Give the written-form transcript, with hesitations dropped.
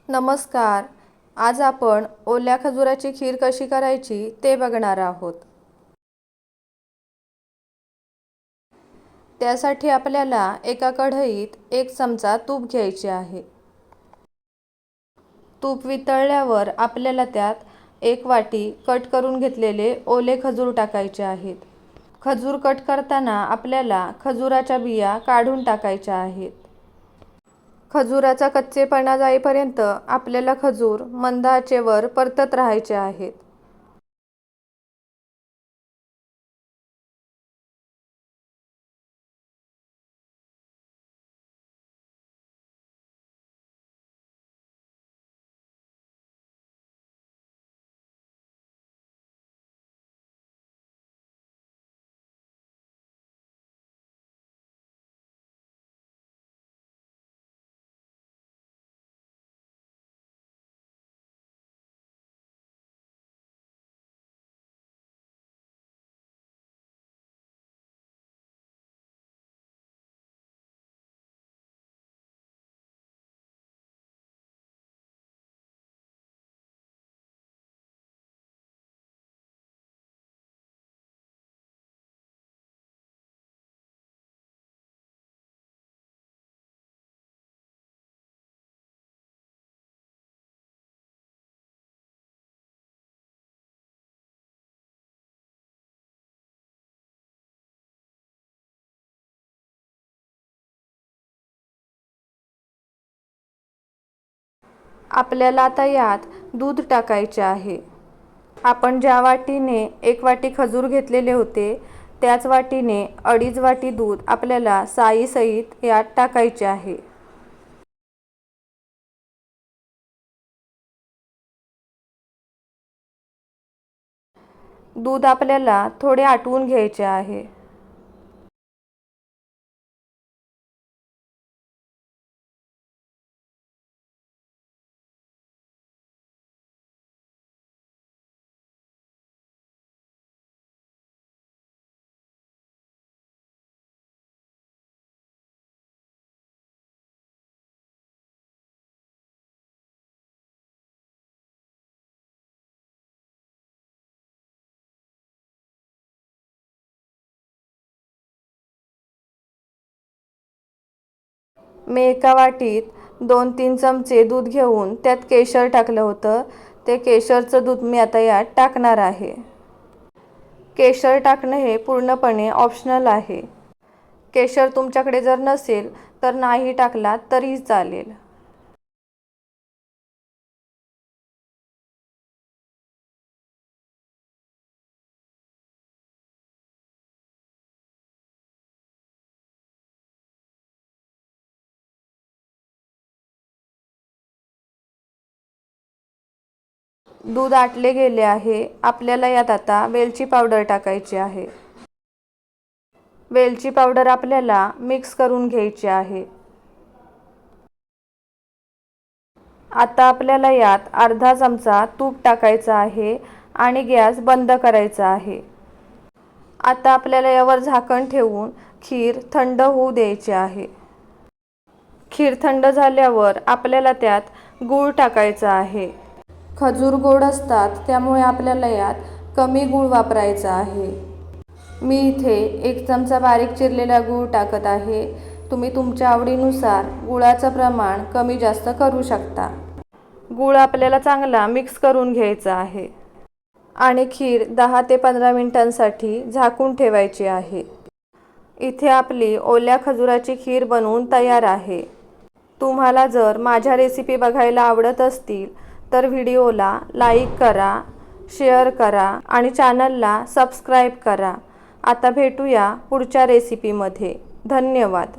नमस्कार. आज आपण ओल्या खजुराची खीर कशी करायची ते बघणार आहोत. त्यासाठी आपल्याला एका कढईत 1 चमचा तूप घ्यायचे आहे. तूप वितळल्यावर आपल्याला त्यात 1 वाटी कट करून घेतलेले ओले खजूर टाकायचे आहेत. खजूर कट करताना आपल्याला खजुराच्या बिया काढून टाकायच्या आहेत. खजुराचा कच्चेपणा जाईपर्यंत आपल्याला खजूर मंद आचेवर परतत राहायचे आहेत. आपल्याला आता यात दूध टाकायचे आहे. आपण ज्या वाटीने 1 वाटी खजूर घेतलेले होते त्याच वाटीने 2.5 वाटी दूध आपल्याला साईसहित यात टाकायचे आहे. दूध आपल्याला थोडे आटवून घ्यायचे आहे. मी एका वाटीत 2-3 चमचे दूध घेऊन त्यात केशर टाकलं होतं. ते केशरचं दूध मी आता यात टाकणार आहे. केशर टाकणं हे पूर्णपणे ऑप्शनल आहे. केशर तुमच्याकडे जर नसेल तर नाही टाकलात तरीही चालेल. दूध आटले गेले आहे. आपल्याला यात आता वेलची पावडर टाकायची आहे. वेलची पावडर आपल्याला मिक्स करून घ्यायची आहे. आता आपल्याला यात अर्धा चमचा तूप टाकायचं आहे आणि गॅस बंद करायचा आहे. आता आपल्याला यावर झाकण ठेवून खीर थंड होऊ द्यायची आहे. खीर थंड झाल्यावर आपल्याला त्यात गूळ टाकायचा आहे. खजूर गोड असतात त्यामुळे आपल्याला यात कमी गूळ वापरायचा आहे. मी इथे 1 चमचा बारीक चिरलेला गूळ टाकत आहे. तुम्ही तुमच्या आवडीनुसार गुळाचं प्रमाण कमी जास्त करू शकता. गूळ आपल्याला चांगला मिक्स करून घ्यायचा आहे आणि खीर 10 ते 15 मिनिटांसाठी झाकून ठेवायची आहे. इथे आपली ओल्या खजुराची खीर बनवून तयार आहे. तुम्हाला जर माझ्या रेसिपी बघायला आवडत असतील तर व्हिडिओला लाईक करा, शेअर करा आणि चॅनलला सबस्क्राईब करा. आता भेटूया पुढच्या रेसिपीमध्ये. धन्यवाद.